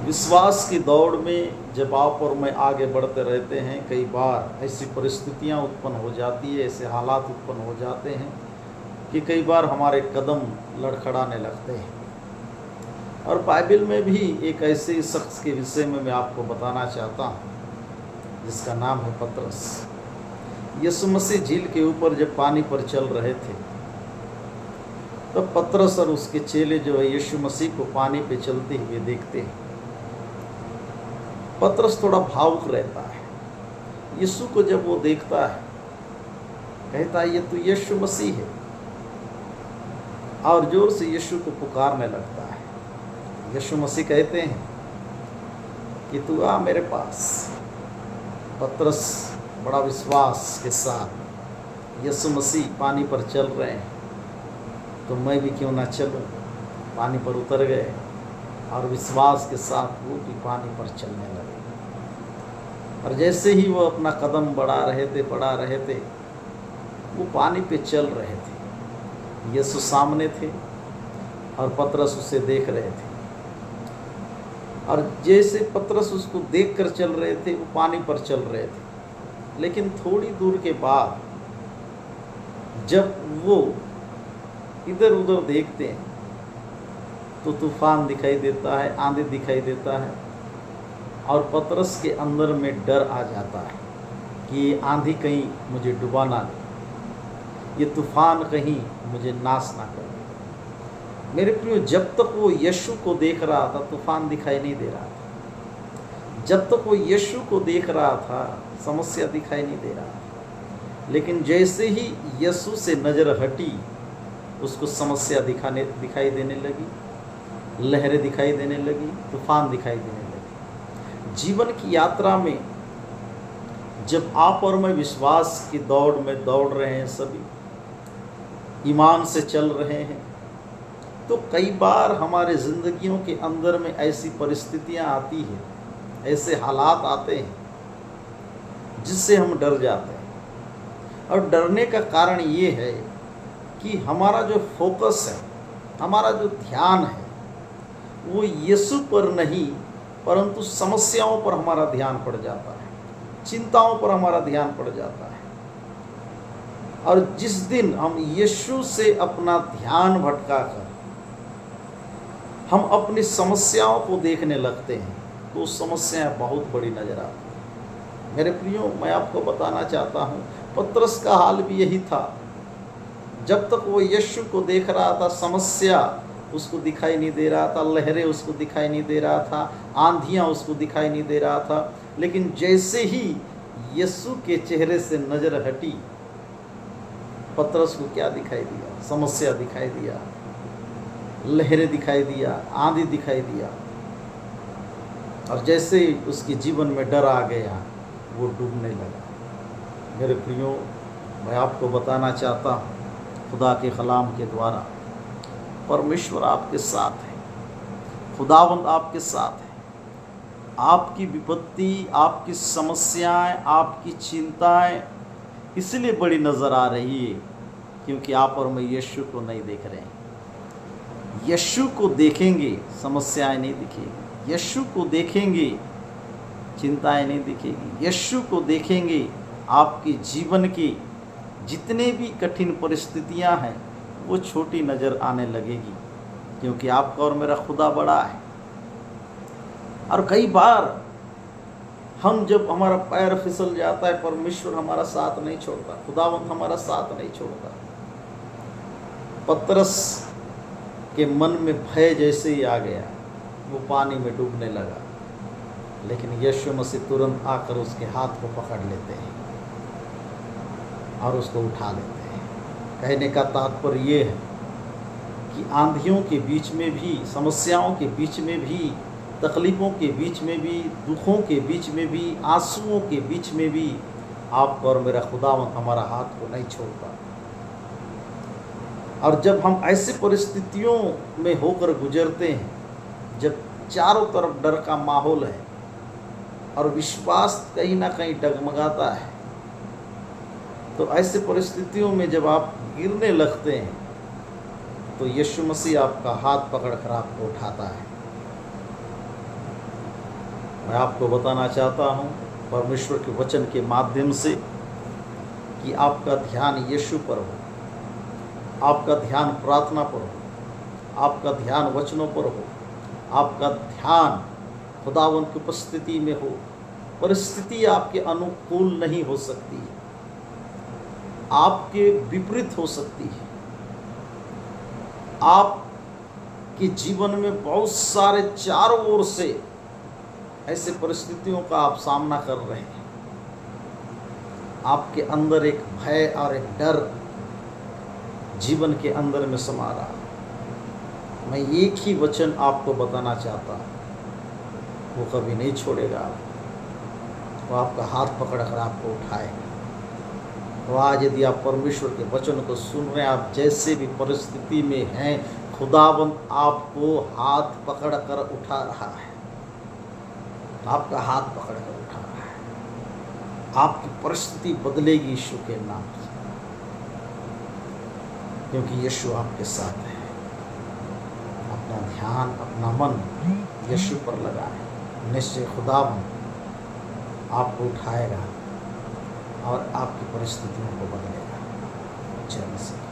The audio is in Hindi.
विश्वास की दौड़ में जब आप और मैं आगे बढ़ते रहते हैं, कई बार ऐसी परिस्थितियां उत्पन्न हो जाती है, ऐसे हालात उत्पन्न हो जाते हैं कि कई बार हमारे कदम लड़खड़ाने लगते हैं। और बाइबल में भी एक ऐसे शख्स के विषय में मैं आपको बताना चाहता हूँ जिसका नाम है पतरस। यीशु मसीह झील के ऊपर जब पानी पर चल रहे थे तब पतरस और उसके चेले जो है यीशु मसीह को पानी पे चलते हुए देखते हैं। पतरस थोड़ा भावुक रहता है। यीशु को जब वो देखता है कहता है ये तो यीशु मसीह है, और जोर से यीशु को पुकारने लगता है। यीशु मसीह कहते हैं कि तू आ मेरे पास। पतरस बड़ा विश्वास के साथ यीशु मसीह पानी पर चल रहे हैं तो मैं भी क्यों ना चलूं, पानी पर उतर गए और विश्वास के साथ वो भी पानी पर चलने लगे। और जैसे ही वो अपना कदम बढ़ा रहे थे वो पानी पे चल रहे थे। यीशु सामने थे और पतरस उसे देख रहे थे, और जैसे पतरस उसको देखकर चल रहे थे वो पानी पर चल रहे थे। लेकिन थोड़ी दूर के बाद जब वो इधर उधर देखते हैं तो तूफान दिखाई देता है, आंधी दिखाई देता है, और पतरस के अंदर में डर आ जाता है कि ये आंधी कहीं मुझे डुबा ना दे, ये तूफान कहीं मुझे नाश ना कर दे। मेरे प्रियो, जब तक वो यीशु को देख रहा था तूफान दिखाई नहीं दे रहा था। जब तक वो यीशु को देख रहा था समस्या दिखाई नहीं दे रहा था। लेकिन जैसे ही यीशु से नज़र हटी उसको समस्या दिखाई देने लगी, लहरें दिखाई देने लगी, तूफान दिखाई देने लगी। जीवन की यात्रा में जब आप और मैं विश्वास की दौड़ में दौड़ रहे हैं, सभी ईमान से चल रहे हैं, तो कई बार हमारे ज़िंदगियों के अंदर में ऐसी परिस्थितियां आती हैं, ऐसे हालात आते हैं जिससे हम डर जाते हैं। और डरने का कारण ये है कि हमारा जो फोकस है, हमारा जो ध्यान है वो यीशु पर नहीं परंतु समस्याओं पर हमारा ध्यान पड़ जाता है, चिंताओं पर हमारा ध्यान पड़ जाता है। और जिस दिन हम यीशु से अपना ध्यान भटका कर हम अपनी समस्याओं को देखने लगते हैं तो समस्याएं बहुत बड़ी नजर आती हैं। मेरे प्रियो, मैं आपको बताना चाहता हूँ पतरस का हाल भी यही था। जब तक वो यीशु को देख रहा था समस्या उसको दिखाई नहीं दे रहा था, लहरें उसको दिखाई नहीं दे रहा था, आंधियाँ उसको दिखाई नहीं दे रहा था। लेकिन जैसे ही यीशु के चेहरे से नज़र हटी पतरस को क्या दिखाई दिया? समस्या दिखाई दिया, लहरें दिखाई दिया, आंधी दिखाई दिया। और जैसे उसके जीवन में डर आ गया वो डूबने लगा। मेरे प्रियो, मैं आपको बताना चाहता हूँ खुदा के कलाम के द्वारा परमेश्वर आपके साथ है, खुदावंद आपके साथ है। आपकी विपत्ति, आपकी समस्याएं, आपकी चिंताएं इसलिए बड़ी नज़र आ रही है क्योंकि आप और मैं यीशु को नहीं देख रहे हैं। यीशु को देखेंगे समस्याएं नहीं दिखेगी, यीशु को देखेंगे चिंताएं नहीं दिखेगी, यीशु को देखेंगे आपके जीवन की जितने भी कठिन परिस्थितियां हैं वो छोटी नज़र आने लगेगी क्योंकि आपका और मेरा खुदा बड़ा है। और कई बार हम जब हमारा पैर फिसल जाता है परमेश्वर हमारा साथ नहीं छोड़ता, खुदावंद हमारा साथ नहीं छोड़ता। पतरस के मन में भय जैसे ही आ गया वो पानी में डूबने लगा, लेकिन यीशु मसीह तुरंत आकर उसके हाथ को पकड़ लेते हैं और उसको उठा लेते हैं। कहने का तात्पर्य ये है कि आंधियों के बीच में भी, समस्याओं के बीच में भी, तकलीफ़ों के बीच में भी, दुखों के बीच में भी, आंसुओं के बीच में भी आपका और मेरा खुदावंद हमारा हाथ को नहीं छोड़ता। और जब हम ऐसी परिस्थितियों में होकर गुजरते हैं, जब चारों तरफ डर का माहौल है और विश्वास कहीं ना कहीं डगमगाता है, तो ऐसी परिस्थितियों में जब आप गिरने लगते हैं तो यीशु मसीह आपका हाथ पकड़कर आपको उठाता है मैं आपको बताना चाहता हूँ परमेश्वर के वचन के माध्यम से कि आपका ध्यान यीशु पर हो, आपका ध्यान प्रार्थना पर हो, आपका ध्यान वचनों पर हो, आपका ध्यान खुदावन की उपस्थिति में हो। परिस्थिति आपके अनुकूल नहीं हो सकती, आपके विपरीत हो सकती है। आपके जीवन में बहुत सारे चारों ओर से ऐसे परिस्थितियों का आप सामना कर रहे हैं। आपके अंदर एक भय और एक डर जीवन के अंदर में समा रहा। मैं एक ही वचन आपको बताना चाहता हूँ, वो कभी नहीं छोड़ेगा, वो आपका हाथ पकड़कर आपको उठाएगा। तो आज यदि आप परमेश्वर के वचन को सुन रहे हैं, आप जैसे भी परिस्थिति में हैं, खुदावंद आपको हाथ पकड़कर उठा रहा है, आपका हाथ पकड़कर उठा रहा है। आपकी परिस्थिति बदलेगी यीशु के नाम से, क्योंकि यीशु आपके साथ है। अपना ध्यान, अपना मन यीशु पर लगाएं। निश्चय खुदावंद आपको उठाएगा और आपकी परिस्थितियों को बदलेगा। जय मसीह।